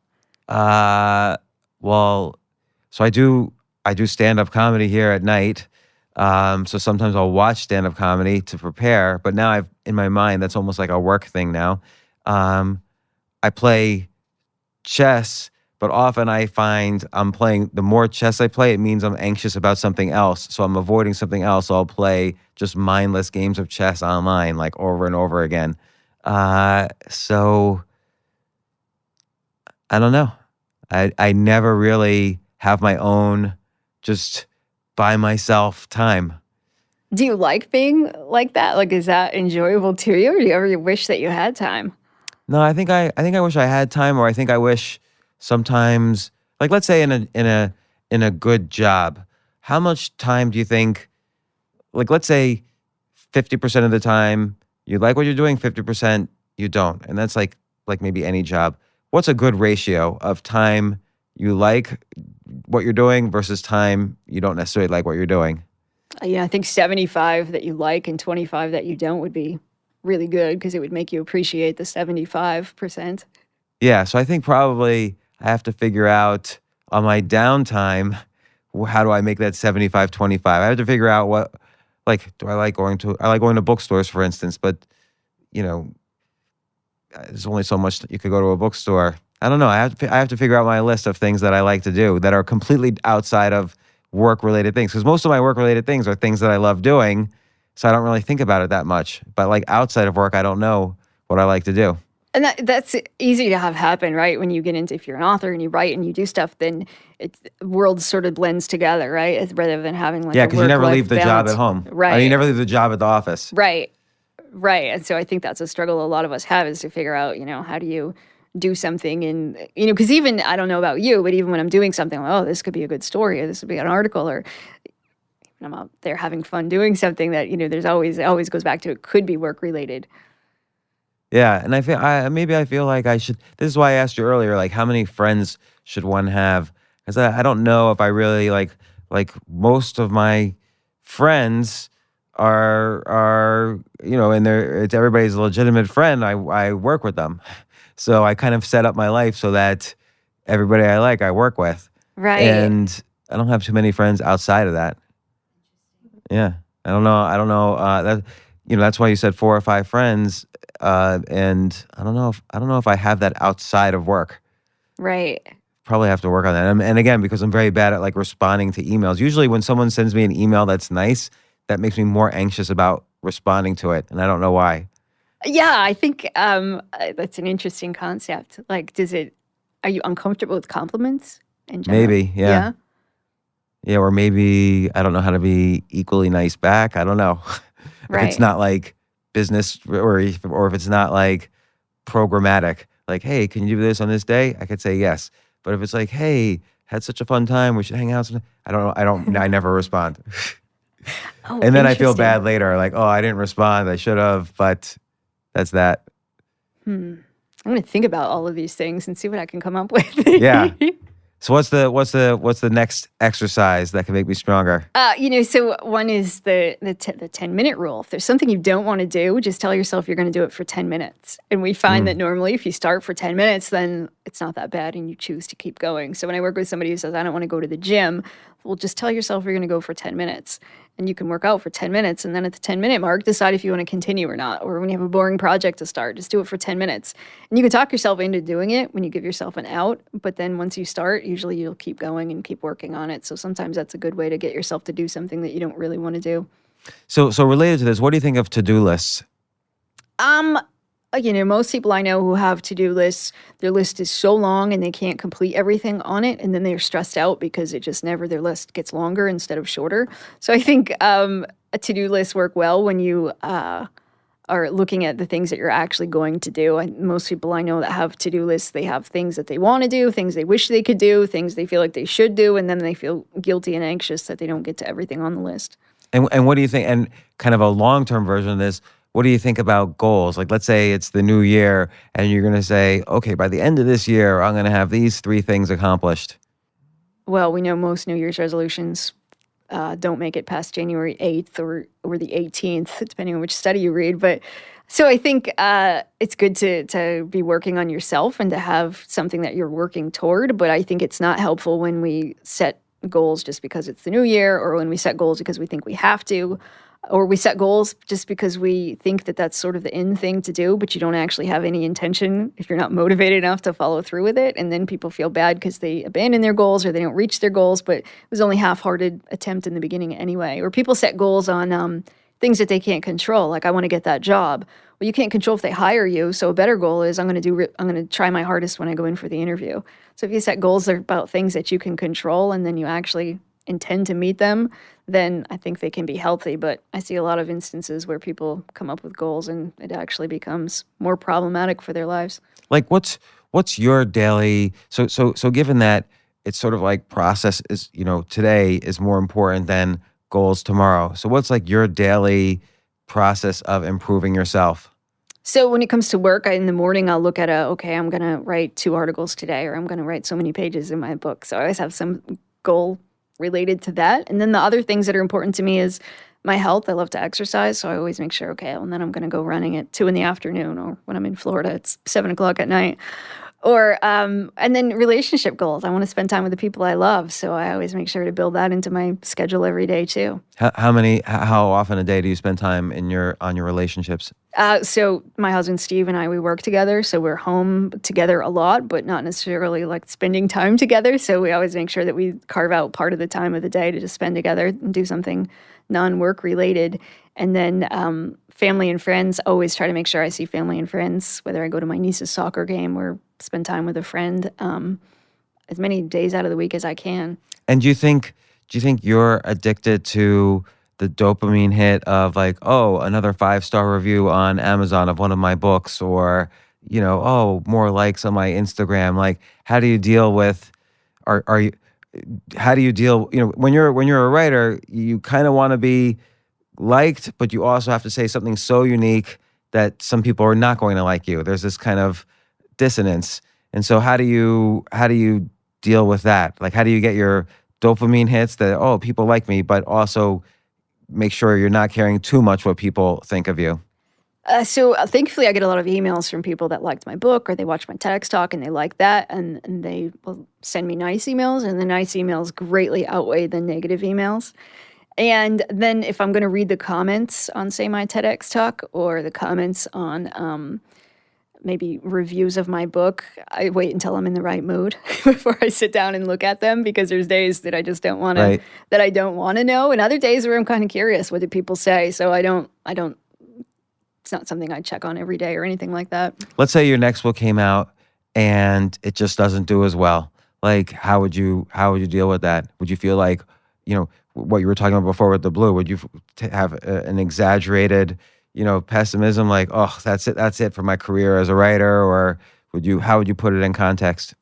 Well, so I do stand-up comedy here at night. So sometimes I'll watch stand-up comedy to prepare, but now in my mind, that's almost like a work thing now. I play chess, but often I find the more chess I play, it means I'm anxious about something else. So I'm avoiding something else. So I'll play just mindless games of chess online, like over and over again. So I don't know. I never really have my own just by myself time. Do you like being like that? Like, is that enjoyable to you, or do you ever wish that you had time? No, I think I wish I had time, or I think I wish sometimes, like let's say in a good job, how much time do you think, like let's say 50% of the time you like what you're doing, 50% you don't, and that's like maybe any job. What's a good ratio of time you like what you're doing versus time you don't necessarily like what you're doing? Yeah, I think 75 that you like and 25 that you don't would be really good, because it would make you appreciate the 75%. Yeah, so I think probably I have to figure out on my downtime, how do I make that 75-25? I have to figure out what, like, I like going to bookstores, for instance, but, there's only so much that you could go to a bookstore. I don't know. I have to figure out my list of things that I like to do that are completely outside of work-related things, because most of my work-related things are things that I love doing, so I don't really think about it that much. But like outside of work, I don't know what I like to do. And that's easy to have happen, right? When you get into, if you're an author and you write and you do stuff, then worlds sort of blends together, right? Rather than having like Yeah, a because you never work-life leave the balance. job at home. Right. You never leave the job at the office. Right. And so I think that's a struggle a lot of us have, is to figure out, how do you do something, and, because even, I don't know about you, but even when I'm doing something, like, this could be a good story, or this would be an article, or I'm out there having fun doing something that, there's it always goes back to, it could be work related. Yeah, and I feel like I should. This is why I asked you earlier, like how many friends should one have? because I don't know if I really like most of my friends are and it's everybody's a legitimate friend. I work with them, so I kind of set up my life so that everybody I like I work with, Right. and I don't have too many friends outside of that. Yeah, I don't know. That that's why you said 4 or 5 friends, and I don't know if I have that outside of work. Right. Probably have to work on that. And again, because I'm very bad at like responding to emails. Usually, when someone sends me an email that's nice, that makes me more anxious about responding to it, and I don't know why. Yeah, I think that's an interesting concept. Like, are you uncomfortable with compliments in general? Maybe, yeah, Yeah. yeah, or maybe I don't know how to be equally nice back. I don't know if it's Right. not like business or if it's not like programmatic. Like, hey, can you do this on this day? I could say yes. But if it's like, hey, had such a fun time, we should hang out. I don't know. I never respond. Oh, And then I feel interesting. bad later, like, oh, I didn't respond. I should have, but that's that. Hmm. I'm going to think about all of these things and see what I can come up with. Yeah. So what's the next exercise that can make me stronger? So one is the 10-minute rule. If there's something you don't want to do, just tell yourself you're going to do it for 10 minutes. And we find that normally if you start for 10 minutes, then it's not that bad and you choose to keep going. So when I work with somebody who says, I don't want to go to the gym, well, just tell yourself you're going to go for 10 minutes. And you can work out for 10 minutes. And then at the 10-minute mark, decide if you want to continue or not. Or when you have a boring project to start, just do it for 10 minutes. And you can talk yourself into doing it when you give yourself an out. But then once you start, usually you'll keep going and keep working on it. So sometimes that's a good way to get yourself to do something that you don't really want to do. So related to this, what do you think of to-do lists? Um, most people I know who have to-do lists, their list is so long and they can't complete everything on it, and then they're stressed out because their list gets longer instead of shorter. So I think a to-do list work well when you are looking at the things that you're actually going to do. And most people I know that have to-do lists, they have things that they want to do, things they wish they could do, things they feel like they should do, and then they feel guilty and anxious that they don't get to everything on the list. And what do you think? And kind of a long-term version of this, what do you think about goals? Like, let's say it's the new year and you're going to say, okay, by the end of this year, I'm going to have these 3 things accomplished. Well, we know most New Year's resolutions don't make it past January 8th or the 18th, depending on which study you read. But so I think it's good to be working on yourself and to have something that you're working toward. But I think it's not helpful when we set goals just because it's the new year, or when we set goals because we think we have to, or we set goals just because we think that that's sort of the in thing to do, but you don't actually have any intention if you're not motivated enough to follow through with it. And then people feel bad because they abandon their goals or they don't reach their goals, but it was only half-hearted attempt in the beginning anyway. Or people set goals on things that they can't control, like I want to get that job. Well, you can't control if they hire you, so a better goal is I'm going to try my hardest when I go in for the interview. So if you set goals that are about things that you can control and then you actually intend to meet them, then I think they can be healthy. But I see a lot of instances where people come up with goals and it actually becomes more problematic for their lives. Like, what's your daily? So given that it's sort of like process is today is more important than goals tomorrow. So what's like your daily process of improving yourself? So when it comes to work, in the morning, I'll look at okay, I'm going to write 2 articles today, or I'm going to write so many pages in my book. So I always have some goal related to that. And then the other things that are important to me is my health. I love to exercise. So I always make sure, okay, well, and then I'm going to go running at 2 p.m, or when I'm in Florida, it's 7 o'clock at night. Or, and then relationship goals. I want to spend time with the people I love. So I always make sure to build that into my schedule every day too. How often a day do you spend time on your relationships? So my husband, Steve, and I, we work together. So we're home together a lot, but not necessarily like spending time together. So we always make sure that we carve out part of the time of the day to just spend together and do something non-work related. And then family and friends, always try to make sure I see family and friends, whether I go to my niece's soccer game or spend time with a friend, as many days out of the week as I can. And do you think you're addicted to the dopamine hit of like, oh, another 5-star review on Amazon of one of my books, or oh, more likes on my Instagram? Like, how do you deal with how do you deal, when you're a writer, you kind of want to be liked, but you also have to say something so unique that some people are not going to like you. There's this kind of dissonance. And so how do you deal with that? Like, how do you get your dopamine hits that, oh, people like me, but also make sure you're not caring too much what people think of you? Thankfully, I get a lot of emails from people that liked my book or they watched my TEDx talk and they like that, and they will send me nice emails, and the nice emails greatly outweigh the negative emails. And then if I'm going to read the comments on, say, my TEDx talk or the comments on maybe reviews of my book, I wait until I'm in the right mood before I sit down and look at them, because there's days that I just don't want to, Right. that I don't want to know, and other days where I'm kind of curious, what do people say? So I don't. It's not something I check on every day or anything like that. Let's say your next book came out and it just doesn't do as well. Like, how would you deal with that? Would you feel like, what you were talking about before with the blue? Would you have an exaggerated, pessimism, like, oh, that's it for my career as a writer? Or how would you put it in context?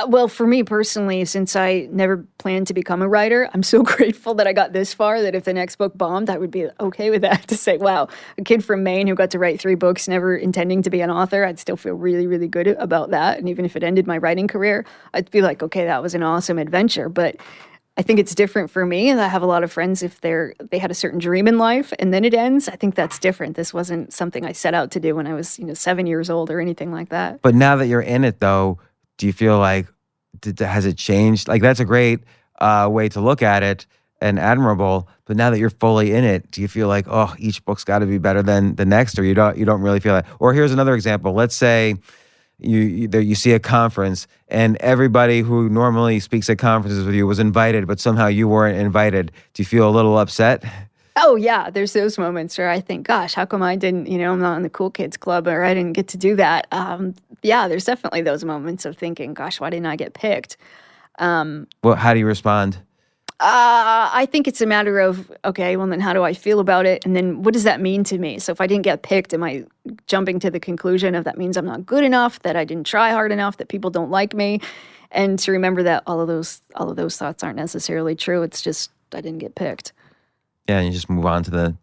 Well, for me personally, since I never planned to become a writer, I'm so grateful that I got this far, that if the next book bombed, I would be okay with that. To say, wow, a kid from Maine who got to write 3 books, never intending to be an author, I'd still feel really, really good about that. And even if it ended my writing career, I'd be like, okay, that was an awesome adventure. But I think it's different for me. And I have a lot of friends, if they had a certain dream in life and then it ends, I think that's different. This wasn't something I set out to do when I was 7 years old or anything like that. But now that you're in it, though, do you feel like, has it changed? Like, that's a great way to look at it and admirable. But now that you're fully in it, do you feel like, oh, each book's got to be better than the next, or you don't really feel that? Or here's another example. Let's say you see a conference and everybody who normally speaks at conferences with you was invited, but somehow you weren't invited. Do you feel a little upset? Oh, yeah. There's those moments where I think, gosh, how come I didn't, I'm not in the cool kids club, or I didn't get to do that. Yeah, there's definitely those moments of thinking, gosh, why didn't I get picked? Well, how do you respond? I think it's a matter of, okay, well, then how do I feel about it? And then what does that mean to me? So if I didn't get picked, am I jumping to the conclusion of that means I'm not good enough, that I didn't try hard enough, that people don't like me? And to remember that all of those thoughts aren't necessarily true. It's just I didn't get picked. Yeah, and you just move on to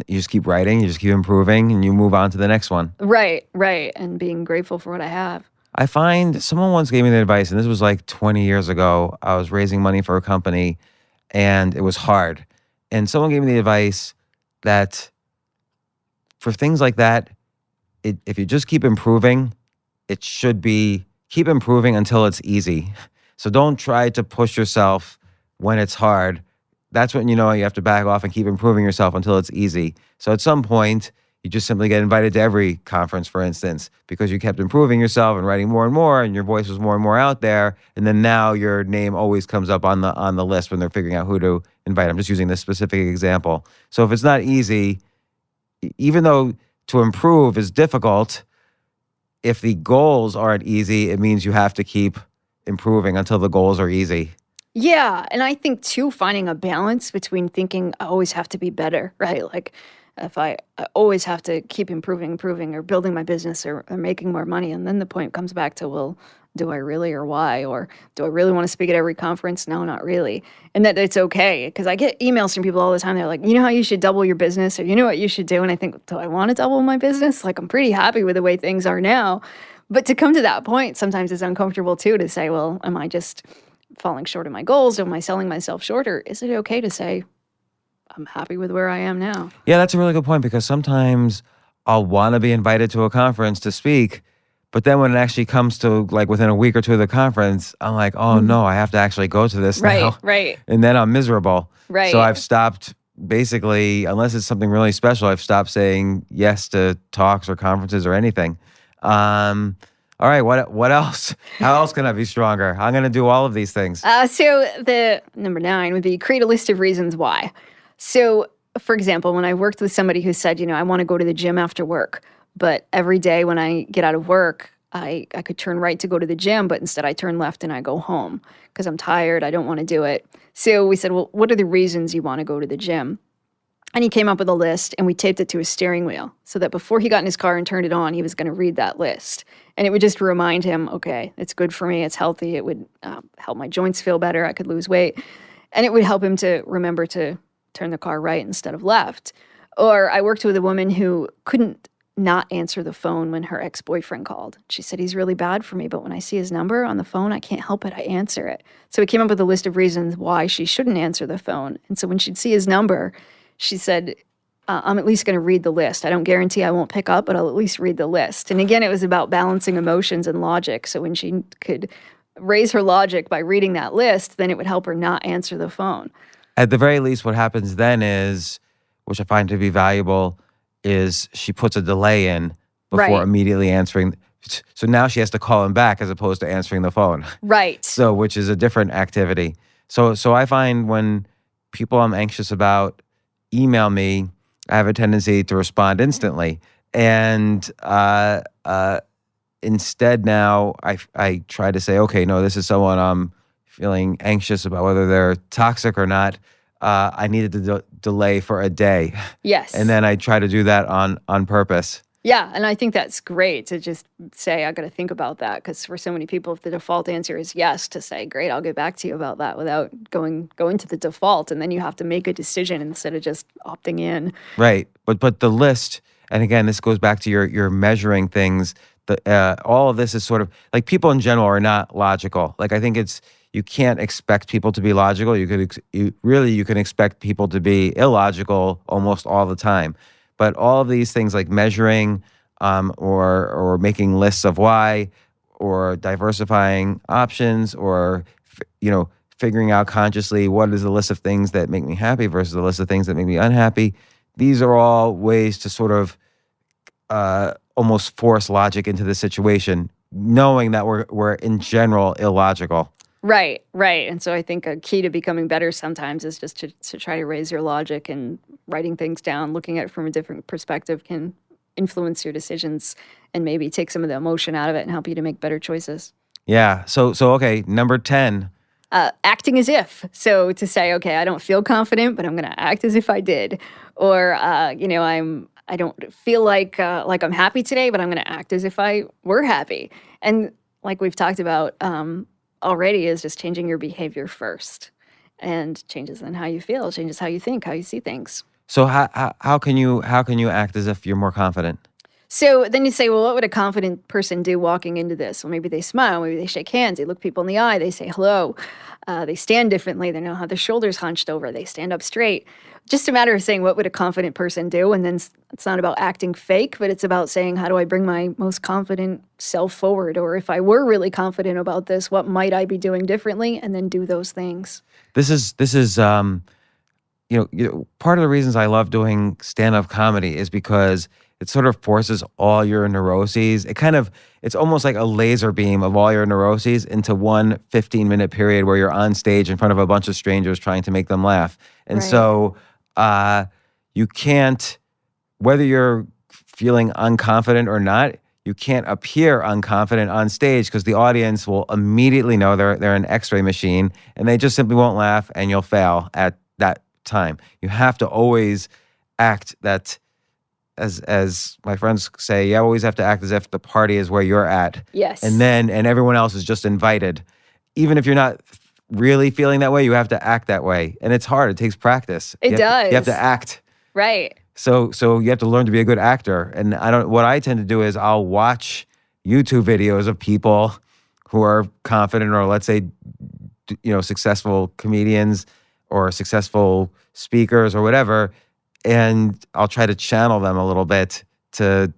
you just keep writing, you just keep improving, and you move on to the next one. Right. And being grateful for what I have. I find someone once gave me the advice, and this was like 20 years ago. I was raising money for a company, and it was hard. And someone gave me the advice that for things like that, if you just keep improving, it should be keep improving until it's easy. So don't try to push yourself when it's hard. That's when you have to back off and keep improving yourself until it's easy. So at some point, you just simply get invited to every conference, for instance, because you kept improving yourself and writing more and more, and your voice was more and more out there. And then now your name always comes up on the list when they're figuring out who to invite. I'm just using this specific example. So if it's not easy, even though to improve is difficult, if the goals aren't easy, it means you have to keep improving until the goals are easy. Yeah, and I think too, finding a balance between thinking I always have to be better, right? Like if I always have to keep improving or building my business or making more money, and then the point comes back to, well, do I really, or why? Or do I really want to speak at every conference? No, not really. And that it's okay, because I get emails from people all the time. They're like, you know how you should double your business, or you know what you should do? And I think, do I want to double my business? Like, I'm pretty happy with the way things are now. But to come to that point, sometimes it's uncomfortable too, to say, well, am I just falling short of my goals? Am I selling myself short? Or is it okay to say, I'm happy with where I am now? Yeah, that's a really good point, because sometimes I'll want to be invited to a conference to speak, but then when it actually comes to like within a week or two of the conference, I'm like, oh no, I have to actually go to this now. Right. And then I'm miserable. Right. So I've stopped, basically, unless it's something really special, I've stopped saying yes to talks or conferences or anything. All right, what else? How else can I be stronger? I'm going to do all of these things. So the number 9 would be create a list of reasons why. So, for example, when I worked with somebody who said, I want to go to the gym after work, but every day when I get out of work, I could turn right to go to the gym, but instead I turn left and I go home because I'm tired. I don't want to do it. So we said, well, what are the reasons you want to go to the gym? And he came up with a list, and we taped it to his steering wheel so that before he got in his car and turned it on, he was going to read that list. And it would just remind him, okay, it's good for me. It's healthy. It would help my joints feel better. I could lose weight. And it would help him to remember to turn the car right instead of left. Or I worked with a woman who couldn't not answer the phone when her ex-boyfriend called. She said, he's really bad for me, but when I see his number on the phone, I can't help it. I answer it. So we came up with a list of reasons why she shouldn't answer the phone. And so when she'd see his number, she said, I'm at least going to read the list. I don't guarantee I won't pick up, but I'll at least read the list. And again, it was about balancing emotions and logic. So when she could raise her logic by reading that list, then it would help her not answer the phone. At the very least, what happens then is, which I find to be valuable, is she puts a delay in before Right. immediately answering. So now she has to call him back as opposed to answering the phone. Right. So, which is a different activity. So I find when people I'm anxious about email me, I have a tendency to respond instantly. And instead now I try to say, okay, no, this is someone I'm feeling anxious about, whether they're toxic or not. I needed to delay for a day. Yes. And then I try to do that on purpose. Yeah, and I think that's great to just say, I got to think about that, because for so many people, if the default answer is yes, to say, great, I'll get back to you about that without going to the default, and then you have to make a decision instead of just opting in. Right. But the list, and again, this goes back to your measuring things. All of this is sort of like, people in general are not logical. Like, I think you can't expect people to be logical. You can expect people to be illogical almost all the time. But all of these things like measuring, or making lists of why, or diversifying options, or figuring out consciously what is the list of things that make me happy versus the list of things that make me unhappy. These are all ways to sort of almost force logic into the situation, knowing that we're in general illogical. Right. And so I think a key to becoming better sometimes is just to try to raise your logic, and writing things down, looking at it from a different perspective can influence your decisions and maybe take some of the emotion out of it and help you to make better choices. Yeah. So okay, number 10. Acting as if. So to say, okay, I don't feel confident, but I'm going to act as if I did. Or, I don't feel like I'm happy today, but I'm going to act as if I were happy. And like we've talked about already, is just changing your behavior first, and changes in how you feel, changes how you think, how you see things. So how can you act as if you're more confident? So then you say, well, what would a confident person do walking into this? Well, maybe they smile, maybe they shake hands, they look people in the eye, they say hello, they stand differently, they don't have their shoulders hunched over, they stand up straight. Just a matter of saying, what would a confident person do? And then it's not about acting fake, but it's about saying, how do I bring my most confident self forward? Or if I were really confident about this, what might I be doing differently? And then do those things. This is part of the reasons I love doing stand-up comedy is because it sort of forces all your neuroses. It's almost like a laser beam of all your neuroses into one 15-minute period where you're on stage in front of a bunch of strangers trying to make them laugh. And Right. so you can't, whether you're feeling unconfident or not, you can't appear unconfident on stage, because the audience will immediately know they're an X-ray machine, and they just simply won't laugh, and you'll fail at that time. You have to always act that, as my friends say, you always have to act as if the party is where you're at. Yes. And everyone else is just invited. Even if you're not really feeling that way, you have to act that way. And it's hard. It takes practice. It You does. have to act. Right. So you have to learn to be a good actor. And what I tend to do is I'll watch YouTube videos of people who are confident, or let's say, successful comedians or successful speakers or whatever, and I'll try to channel them a little bit to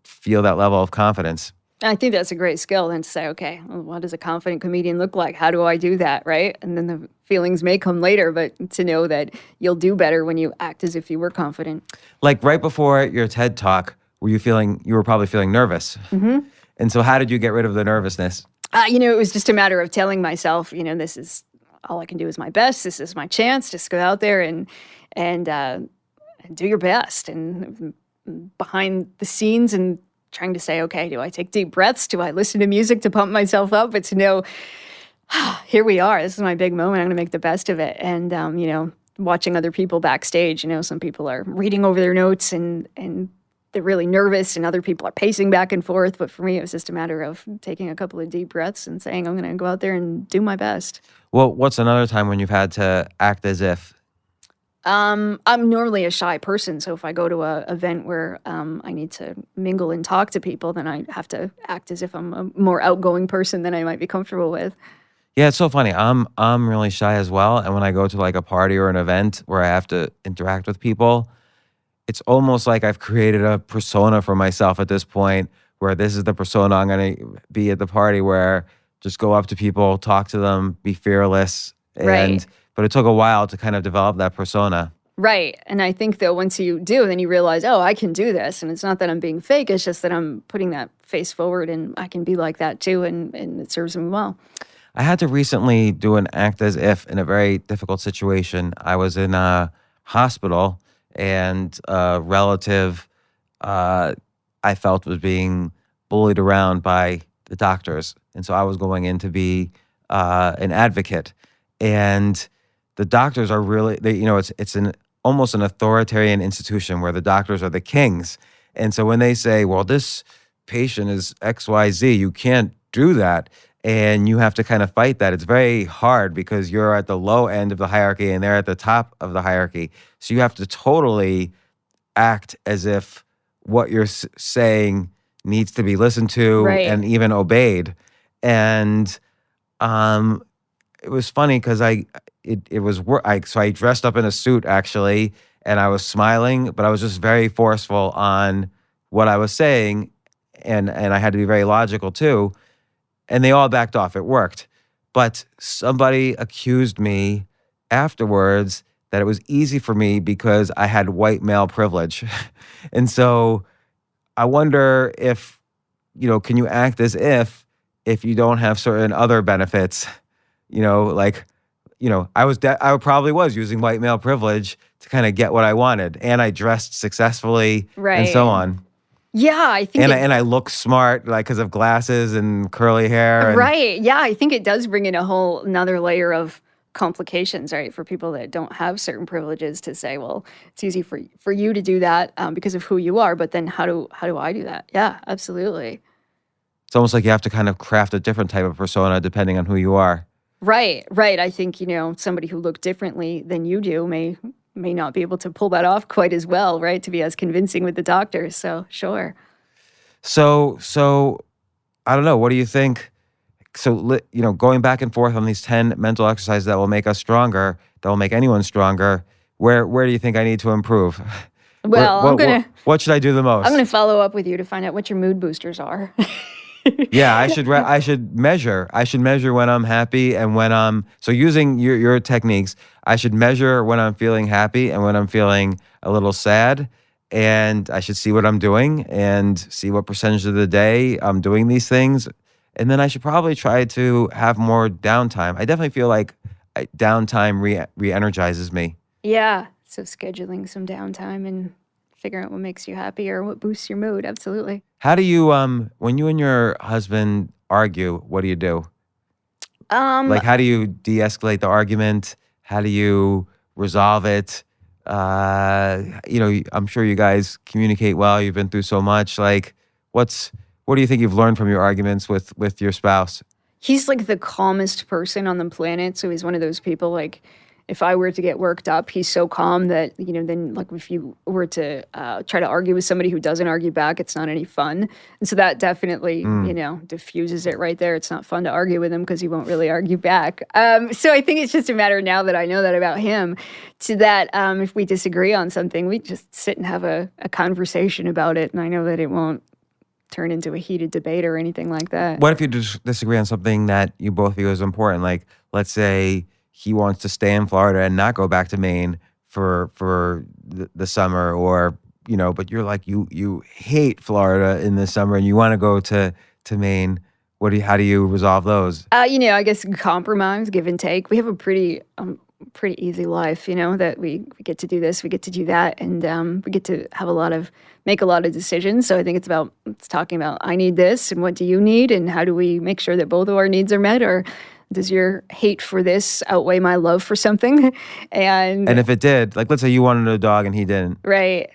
feel that level of confidence. I think that's a great skill, then, to say, okay, well, what does a confident comedian look like? How do I do that, right? And then the feelings may come later, but to know that you'll do better when you act as if you were confident. Like right before your TED Talk, you were probably feeling nervous. Mm-hmm. And so how did you get rid of the nervousness? It was just a matter of telling myself, this is all I can do is my best. This is my chance. Just go out there and do your best. And behind the scenes, and trying to say, okay, do I take deep breaths? Do I listen to music to pump myself up? But to know, here we are. This is my big moment. I'm going to make the best of it. And, watching other people backstage, some people are reading over their notes and they're really nervous, and other people are pacing back and forth. But for me, it was just a matter of taking a couple of deep breaths and saying, I'm going to go out there and do my best. Well, what's another time when you've had to act as if? I'm normally a shy person, so if I go to a event where I need to mingle and talk to people, then I have to act as if I'm a more outgoing person than I might be comfortable with. Yeah, it's so funny. I'm really shy as well, and when I go to like a party or an event where I have to interact with people, it's almost like I've created a persona for myself at this point, where this is the persona I'm going to be at the party, where just go up to people, talk to them, be fearless, Right. but it took a while to kind of develop that persona. Right. And I think that once you do, then you realize, oh, I can do this. And it's not that I'm being fake, it's just that I'm putting that face forward and I can be like that too. And it serves me well. I had to recently do an act as if in a very difficult situation. I was in a hospital, and a relative I felt was being bullied around by the doctors. And so I was going in to be an advocate. And the doctors are really, it's an almost an authoritarian institution where the doctors are the kings. And so when they say, well, this patient is XYZ, you can't do that. And you have to kind of fight that. It's very hard because you're at the low end of the hierarchy and they're at the top of the hierarchy. So you have to totally act as if what you're saying needs to be listened to Right. and even obeyed. And it was funny because so I dressed up in a suit actually, and I was smiling, but I was just very forceful on what I was saying, and I had to be very logical too. And they all backed off. It worked. But somebody accused me afterwards that it was easy for me because I had white male privilege. And so I wonder if, can you act as if you don't have certain other benefits, I probably was using white male privilege to kind of get what I wanted. And I dressed successfully and so Right. on. Yeah, I think And I look smart, like, because of glasses and curly hair. And, right. Yeah, I think it does bring in a whole another layer of complications, right, for people that don't have certain privileges to say, well, it's easy for you to do that because of who you are, but then how do I do that? Yeah, absolutely. It's almost like you have to kind of craft a different type of persona depending on who you are. Right, right. I think, somebody who looked differently than you do may not be able to pull that off quite as well, right, to be as convincing with the doctors. So, sure. So I don't know. What do you think? So, going back and forth on these 10 mental exercises that will make us stronger, that will make anyone stronger, where do you think I need to improve? Well, what should I do the most? I'm gonna follow up with you to find out what your mood boosters are. Yeah, I should measure. I should measure when I'm happy and when I'm, so using your techniques, I should measure when I'm feeling happy and when I'm feeling a little sad. And I should see what I'm doing and see what percentage of the day I'm doing these things. And then I should probably try to have more downtime. I definitely feel like downtime re-energizes me. Yeah. So scheduling some downtime and figuring out what makes you happy or what boosts your mood. Absolutely. How do you, when you and your husband argue, what do? Like, how do you de-escalate the argument? How do you resolve it? I'm sure you guys communicate well. You've been through so much. Like, what do you think you've learned from your arguments with your spouse? He's like the calmest person on the planet. So he's one of those people, like, if I were to get worked up, he's so calm that, then like if you were to try to argue with somebody who doesn't argue back, it's not any fun. And so that definitely, diffuses it right there. It's not fun to argue with him because he won't really argue back. So I think it's just a matter now that I know that about him, to that if we disagree on something, we just sit and have a conversation about it. And I know that it won't turn into a heated debate or anything like that. What if you disagree on something that you both view as important? Like, let's say he wants to stay in Florida and not go back to Maine for the summer, or but you're like you hate Florida in the summer and you want to go to Maine. How do you resolve those? I guess compromise, give and take. We have a pretty easy life, that we get to do this, we get to do that, and we get to make a lot of decisions. So I think it's talking about, I need this and what do you need, and how do we make sure that both of our needs are met, or does your hate for this outweigh my love for something? And if it did, like, let's say you wanted a dog and he didn't. Right.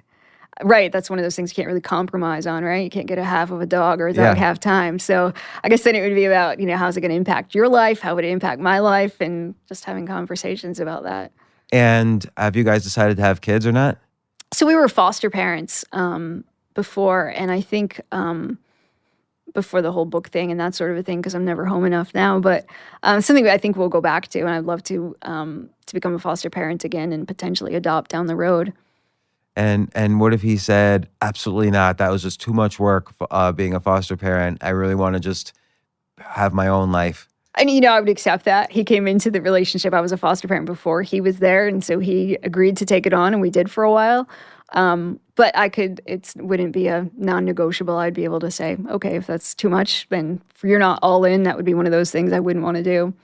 That's one of those things you can't really compromise on, right? You can't get a half of a dog or a dog half time. So I guess then it would be about, how's it going to impact your life? How would it impact my life? And just having conversations about that. And have you guys decided to have kids or not? So we were foster parents before, and I think before the whole book thing and that sort of a thing, because I'm never home enough now. But something I think we'll go back to, and I'd love to become a foster parent again and potentially adopt down the road. And what if he said, absolutely not? That was just too much work being a foster parent. I really want to just have my own life. And, I would accept that. He came into the relationship. I was a foster parent before he was there. And so he agreed to take it on, and we did for a while. But it wouldn't be a non-negotiable. I'd be able to say, okay, if that's too much, then if you're not all in, that would be one of those things I wouldn't want to do.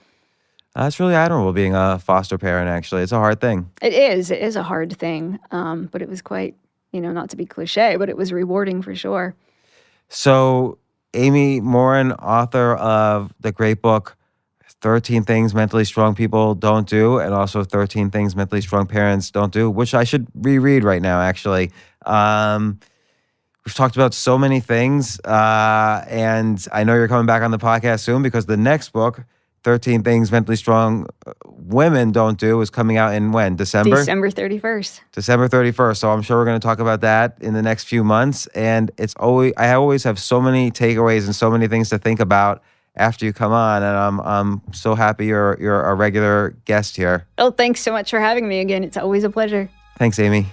It's really admirable being a foster parent, actually. It's a hard thing. It is. It is a hard thing. But it was quite, not to be cliche, but it was rewarding for sure. So Amy Morin, author of the great book, 13 Things Mentally Strong People Don't Do, and also 13 Things Mentally Strong Parents Don't Do, which I should reread right now, actually. We've talked about so many things, and I know you're coming back on the podcast soon because the next book, 13 Things Mentally Strong Women Don't Do, is coming out in when? December? December 31st. December 31st. So I'm sure we're going to talk about that in the next few months. And I always have so many takeaways and so many things to think about after you come on. And I'm so happy you're a regular guest here. Oh, thanks so much for having me again. It's always a pleasure. Thanks, Amy.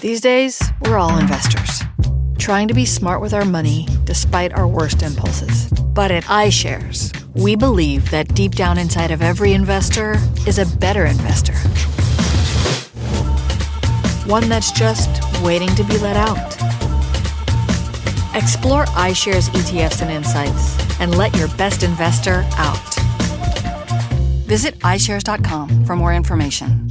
These days, we're all investors, trying to be smart with our money despite our worst impulses. But at iShares, we believe that deep down inside of every investor is a better investor. One that's just waiting to be let out. Explore iShares ETFs and insights and let your best investor out. Visit iShares.com for more information.